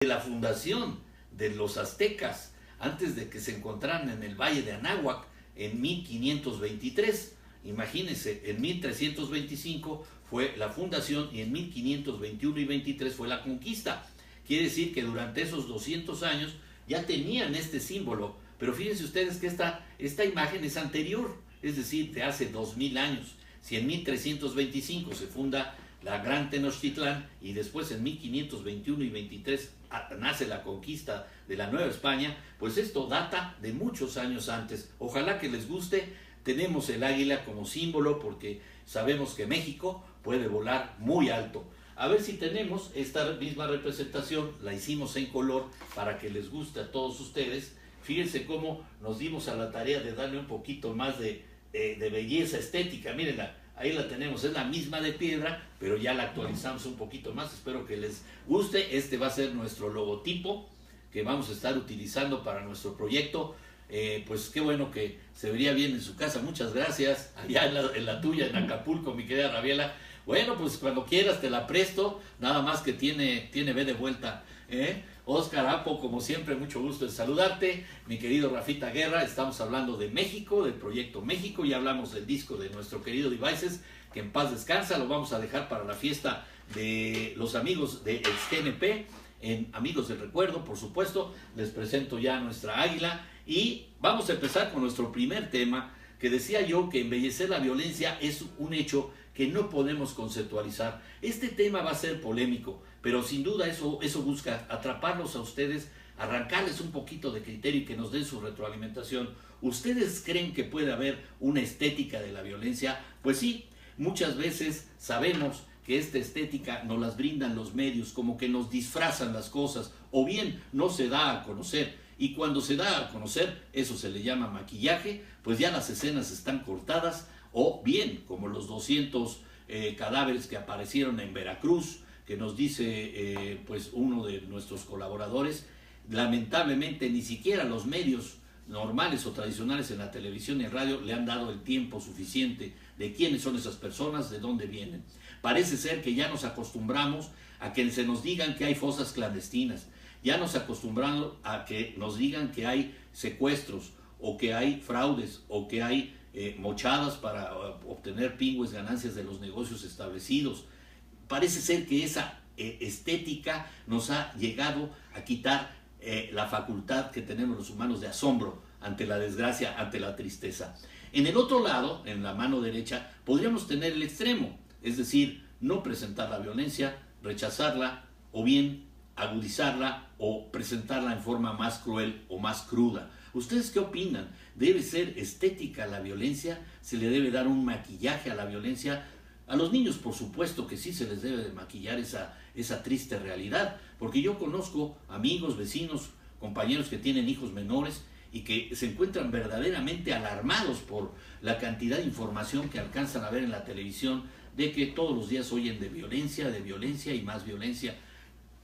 de la fundación de los aztecas, antes de que se encontraran en el Valle de Anáhuac en 1523. Imagínense, en 1325 fue la fundación y en 1521 y 23 fue la conquista. Quiere decir que durante esos 200 años ya tenían este símbolo, pero fíjense ustedes que esta imagen es anterior, es decir, de hace 2000 años. Si en 1325 se funda la Gran Tenochtitlán y después en 1521 y 23 nace la conquista de la Nueva España, pues esto data de muchos años antes. Ojalá que les guste. Tenemos el águila como símbolo porque sabemos que México puede volar muy alto. A ver si tenemos esta misma representación, la hicimos en color para que les guste a todos ustedes. Fíjense cómo nos dimos a la tarea de darle un poquito más de belleza estética. Mírenla, ahí la tenemos, es la misma de piedra, pero ya la actualizamos un poquito más. Espero que les guste. Este va a ser nuestro logotipo que vamos a estar utilizando para nuestro proyecto. Pues qué bueno que se vería bien en su casa. Muchas gracias. Allá en la tuya, en Acapulco, mi querida Rabiela. Bueno, pues cuando quieras te la presto, nada más que tiene B de vuelta. Oscar Apo, como siempre, mucho gusto en saludarte. Mi querido Rafita Guerra, estamos hablando de México, del proyecto México, y hablamos del disco de nuestro querido Devices, que en paz descansa. Lo vamos a dejar para la fiesta de los amigos de XGNP, en Amigos del Recuerdo, por supuesto. Les presento ya a nuestra águila y vamos a empezar con nuestro primer tema, que decía yo que embellecer la violencia es un hecho que no podemos conceptualizar. Este tema va a ser polémico, pero sin duda eso busca atraparlos a ustedes, arrancarles un poquito de criterio y que nos den su retroalimentación. ¿Ustedes creen que puede haber una estética de la violencia? Pues sí, muchas veces sabemos que esta estética nos las brindan los medios, como que nos disfrazan las cosas, o bien no se da a conocer. Y cuando se da a conocer, eso se le llama maquillaje, pues ya las escenas están cortadas, o bien, como los 200 cadáveres que aparecieron en Veracruz, que nos dice pues uno de nuestros colaboradores, lamentablemente ni siquiera los medios normales o tradicionales en la televisión y en radio le han dado el tiempo suficiente de quiénes son esas personas, de dónde vienen. Parece ser que ya nos acostumbramos a que se nos digan que hay fosas clandestinas, ya nos acostumbramos a que nos digan que hay secuestros, o que hay fraudes, o que hay mochadas para obtener pingües ganancias de los negocios establecidos. Parece ser que esa estética nos ha llegado a quitar la facultad que tenemos los humanos de asombro ante la desgracia, ante la tristeza. En el otro lado, en la mano derecha, podríamos tener el extremo, es decir, no presentar la violencia, rechazarla, o bien agudizarla o presentarla en forma más cruel o más cruda. ¿Ustedes qué opinan? ¿Debe ser estética la violencia? ¿Se le debe dar un maquillaje a la violencia? A los niños, por supuesto que sí se les debe de maquillar esa triste realidad, porque yo conozco amigos, vecinos, compañeros que tienen hijos menores y que se encuentran verdaderamente alarmados por la cantidad de información que alcanzan a ver en la televisión, de que todos los días oyen de violencia y más violencia.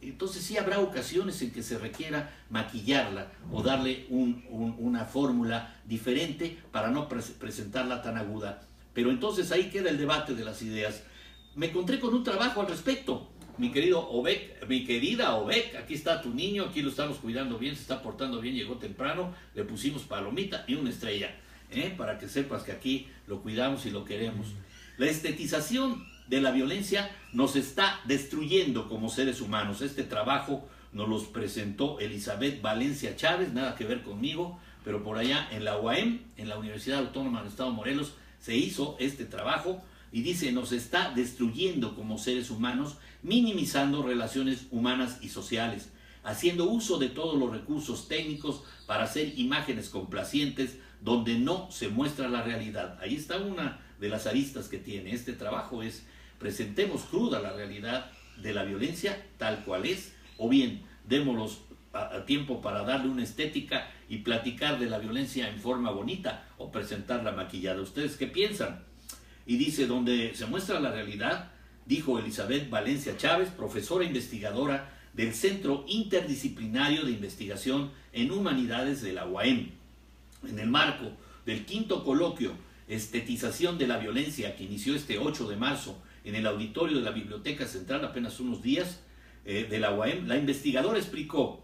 Entonces sí habrá ocasiones en que se requiera maquillarla o darle una fórmula diferente para no presentarla tan aguda. Pero entonces ahí queda el debate de las ideas. Me encontré con un trabajo al respecto. Mi querido Obek, mi querida Obek, aquí está tu niño, aquí lo estamos cuidando bien, se está portando bien, llegó temprano, le pusimos palomita y una estrella, para que sepas que aquí lo cuidamos y lo queremos. La estetización de la violencia nos está destruyendo como seres humanos. Este trabajo nos los presentó Elizabeth Valencia Chávez, nada que ver conmigo, pero por allá en la UAM, en la Universidad Autónoma del Estado de Morelos, se hizo este trabajo y dice: nos está destruyendo como seres humanos, minimizando relaciones humanas y sociales, haciendo uso de todos los recursos técnicos para hacer imágenes complacientes donde no se muestra la realidad. Ahí está una de las aristas que tiene este trabajo, es: presentemos cruda la realidad de la violencia tal cual es, o bien démoslos a tiempo para darle una estética y platicar de la violencia en forma bonita, o presentarla maquillada. ¿Ustedes qué piensan? Y dice: donde se muestra la realidad, dijo Elizabeth Valencia Chávez, profesora investigadora del Centro Interdisciplinario de Investigación en Humanidades de la UAM, en el marco del 5º coloquio Estetización de la Violencia, que inició este 8 de marzo en el auditorio de la Biblioteca Central, apenas unos días, de la UAM, la investigadora explicó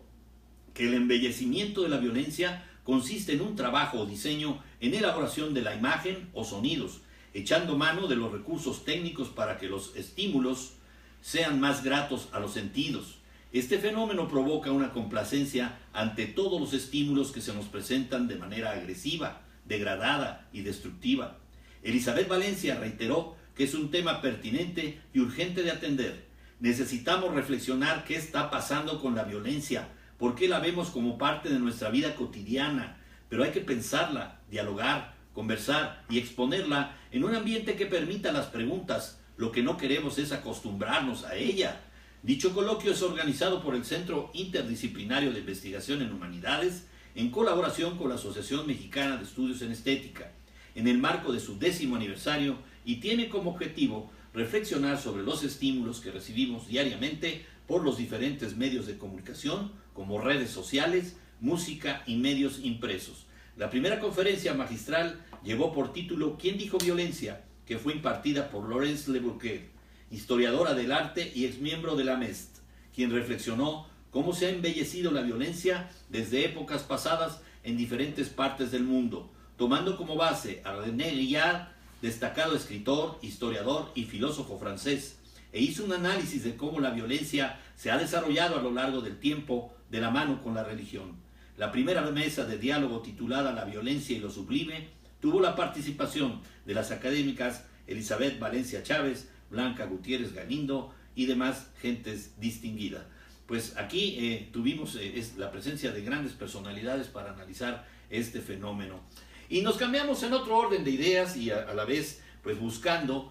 que el embellecimiento de la violencia consiste en un trabajo o diseño en elaboración de la imagen o sonidos, echando mano de los recursos técnicos para que los estímulos sean más gratos a los sentidos. Este fenómeno provoca una complacencia ante todos los estímulos que se nos presentan de manera agresiva, degradada y destructiva. Elizabeth Valencia reiteró que es un tema pertinente y urgente de atender. Necesitamos reflexionar qué está pasando con la violencia, por qué la vemos como parte de nuestra vida cotidiana, pero hay que pensarla, dialogar, conversar y exponerla en un ambiente que permita las preguntas. Lo que no queremos es acostumbrarnos a ella. Dicho coloquio es organizado por el Centro Interdisciplinario de Investigación en Humanidades en colaboración con la Asociación Mexicana de Estudios en Estética, en el marco de su 10º aniversario, y tiene como objetivo reflexionar sobre los estímulos que recibimos diariamente por los diferentes medios de comunicación, como redes sociales, música y medios impresos. La primera conferencia magistral llevó por título ¿Quién dijo violencia?, que fue impartida por Laurence Le Bourquet, historiadora del arte y exmiembro de la MEST, quien reflexionó cómo se ha embellecido la violencia desde épocas pasadas en diferentes partes del mundo, tomando como base a René Girard, destacado escritor, historiador y filósofo francés, e hizo un análisis de cómo la violencia se ha desarrollado a lo largo del tiempo de la mano con la religión. La primera mesa de diálogo, titulada La violencia y lo sublime, tuvo la participación de las académicas Elizabeth Valencia Chávez, Blanca Gutiérrez Galindo y demás gentes distinguidas. Pues aquí tuvimos la presencia de grandes personalidades para analizar este fenómeno. Y nos cambiamos en otro orden de ideas y a la vez pues buscando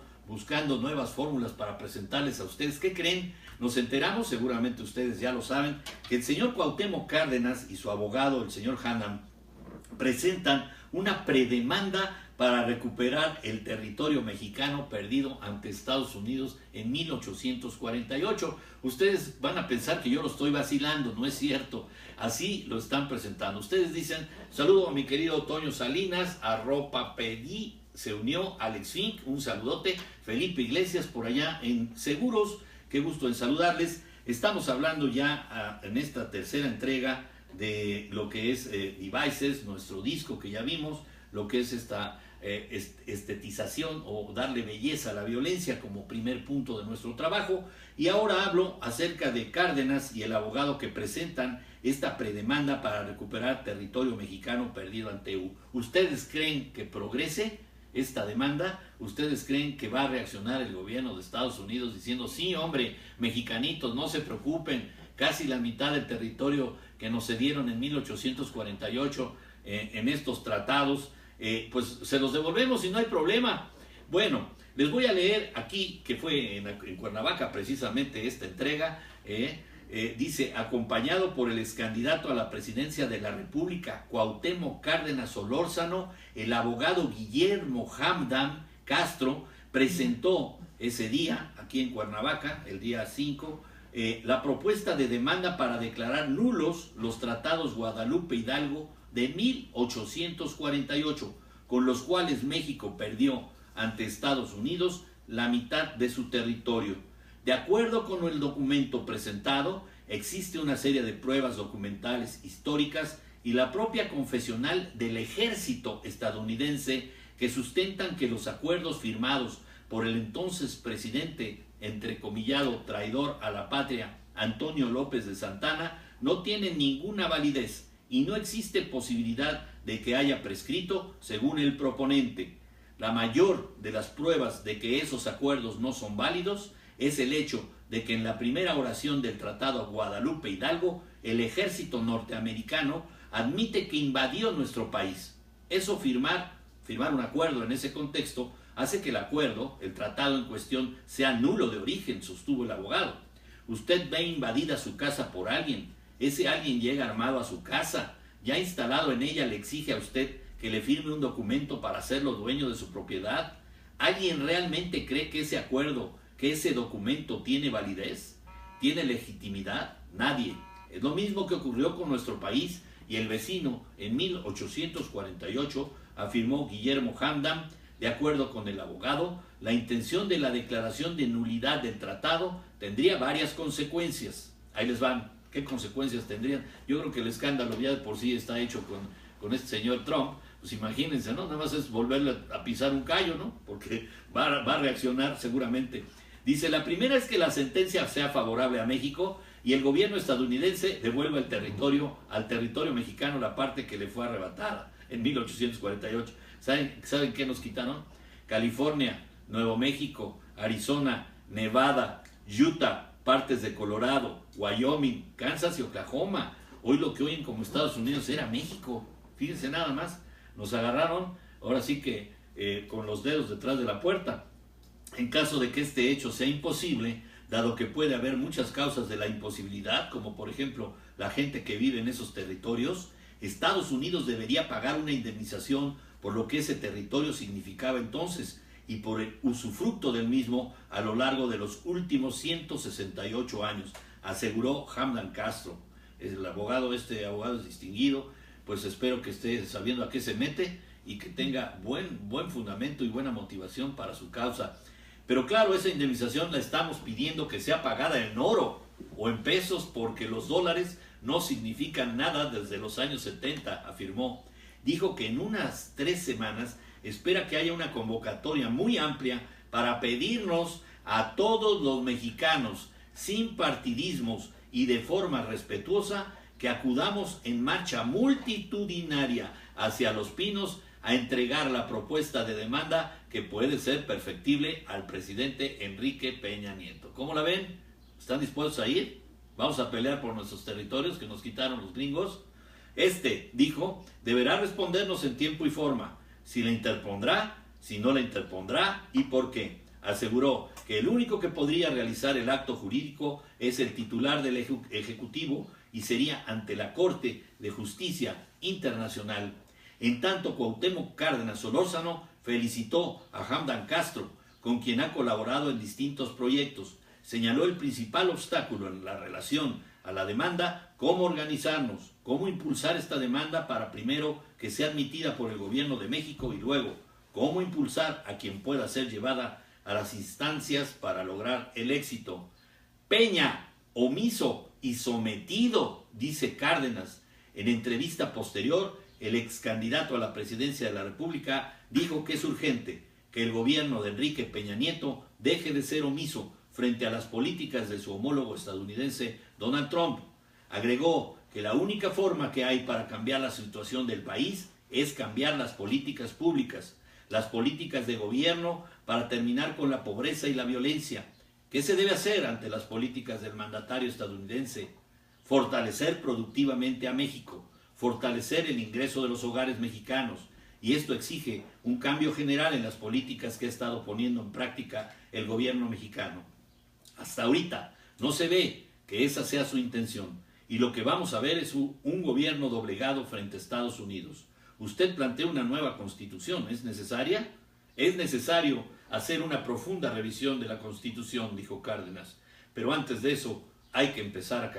nuevas fórmulas para presentarles a ustedes. ¿Qué creen? Nos enteramos, seguramente ustedes ya lo saben, que el señor Cuauhtémoc Cárdenas y su abogado, el señor Hannan, presentan una predemanda para recuperar el territorio mexicano perdido ante Estados Unidos en 1848. Ustedes van a pensar que yo lo estoy vacilando, no es cierto. Así lo están presentando. Ustedes dicen, saludo a mi querido Toño Salinas, arropa pedí, se unió Alex Fink, un saludote, Felipe Iglesias por allá en Seguros, qué gusto en saludarles. Estamos hablando ya en esta tercera entrega de lo que es Devices, nuestro disco que ya vimos, lo que es esta estetización o darle belleza a la violencia como primer punto de nuestro trabajo. Y ahora hablo acerca de Cárdenas y el abogado que presentan esta predemanda para recuperar territorio mexicano perdido ante EU. ¿Ustedes creen que progrese esta demanda? ¿Ustedes creen que va a reaccionar el gobierno de Estados Unidos diciendo, sí, hombre, mexicanitos, no se preocupen, casi la mitad del territorio que nos cedieron en 1848 en estos tratados, pues se los devolvemos y no hay problema? Bueno, les voy a leer aquí, que fue en Cuernavaca precisamente esta entrega, dice, acompañado por el excandidato a la presidencia de la República, Cuauhtémoc Cárdenas Solórzano, el abogado Guillermo Hamdan Castro presentó ese día, aquí en Cuernavaca, el día 5, la propuesta de demanda para declarar nulos los tratados Guadalupe Hidalgo de 1848, con los cuales México perdió ante Estados Unidos la mitad de su territorio. De acuerdo con el documento presentado, existe una serie de pruebas documentales históricas y la propia confesional del ejército estadounidense que sustentan que los acuerdos firmados por el entonces presidente, entrecomillado traidor a la patria, Antonio López de Santana, no tienen ninguna validez y no existe posibilidad de que haya prescrito según el proponente. La mayor de las pruebas de que esos acuerdos no son válidos es el hecho de que en la primera oración del Tratado Guadalupe Hidalgo, el ejército norteamericano admite que invadió nuestro país. Eso firmar un acuerdo en ese contexto hace que el acuerdo, el tratado en cuestión, sea nulo de origen, sostuvo el abogado. Usted ve invadida su casa por alguien, ese alguien llega armado a su casa, ya instalado en ella le exige a usted que le firme un documento para hacerlo dueño de su propiedad. ¿Alguien realmente cree que ese acuerdo, que ese documento tiene validez? ¿Tiene legitimidad? Nadie. Es lo mismo que ocurrió con nuestro país y el vecino en 1848, afirmó Guillermo Hamdan. De acuerdo con el abogado, la intención de la declaración de nulidad del tratado tendría varias consecuencias. Ahí les van. ¿Qué consecuencias tendrían? Yo creo que el escándalo ya de por sí está hecho con este señor Trump. Pues imagínense, ¿no? Nada más es volverle a pisar un callo, ¿no? Porque va a reaccionar seguramente. Dice, la primera es que la sentencia sea favorable a México y el gobierno estadounidense devuelva al territorio mexicano la parte que le fue arrebatada en 1848. ¿Saben qué nos quitaron? California, Nuevo México, Arizona, Nevada, Utah, partes de Colorado, Wyoming, Kansas y Oklahoma. Hoy lo que oyen como Estados Unidos era México. Fíjense nada más, nos agarraron ahora sí que con los dedos detrás de la puerta. En caso de que este hecho sea imposible, dado que puede haber muchas causas de la imposibilidad, como por ejemplo la gente que vive en esos territorios, Estados Unidos debería pagar una indemnización por lo que ese territorio significaba entonces y por el usufructo del mismo a lo largo de los últimos 168 años, aseguró Hamdan Castro. El abogado es distinguido, pues espero que esté sabiendo a qué se mete y que tenga buen fundamento y buena motivación para su causa. Pero claro, esa indemnización la estamos pidiendo que sea pagada en oro o en pesos porque los dólares no significan nada desde los años 70, afirmó. Dijo que en unas 3 semanas espera que haya una convocatoria muy amplia para pedirnos a todos los mexicanos, sin partidismos y de forma respetuosa, que acudamos en marcha multitudinaria hacia Los Pinos a entregar la propuesta de demanda que puede ser perfectible al presidente Enrique Peña Nieto. ¿Cómo la ven? ¿Están dispuestos a ir? Vamos a pelear por nuestros territorios que nos quitaron los gringos. Dijo, deberá respondernos en tiempo y forma, si la interpondrá, si no la interpondrá y por qué. Aseguró que el único que podría realizar el acto jurídico es el titular del Ejecutivo y sería ante la Corte de Justicia Internacional. En tanto, Cuauhtémoc Cárdenas Solórzano felicitó a Hamdan Castro, con quien ha colaborado en distintos proyectos. Señaló el principal obstáculo en la relación a la demanda, cómo organizarnos, cómo impulsar esta demanda para primero que sea admitida por el gobierno de México y luego cómo impulsar a quien pueda ser llevada a las instancias para lograr el éxito. Peña, omiso y sometido, dice Cárdenas. En entrevista posterior, el ex candidato a la presidencia de la República dijo que es urgente que el gobierno de Enrique Peña Nieto deje de ser omiso frente a las políticas de su homólogo estadounidense Donald Trump. Agregó que la única forma que hay para cambiar la situación del país es cambiar las políticas públicas, las políticas de gobierno para terminar con la pobreza y la violencia. ¿Qué se debe hacer ante las políticas del mandatario estadounidense? Fortalecer productivamente a México, fortalecer el ingreso de los hogares mexicanos, y esto exige un cambio general en las políticas que ha estado poniendo en práctica el gobierno mexicano. Hasta ahorita no se ve que esa sea su intención, y lo que vamos a ver es un gobierno doblegado frente a Estados Unidos. Usted plantea una nueva constitución, ¿es necesaria? Es necesario hacer una profunda revisión de la Constitución, dijo Cárdenas, pero antes de eso hay que empezar a cambiar.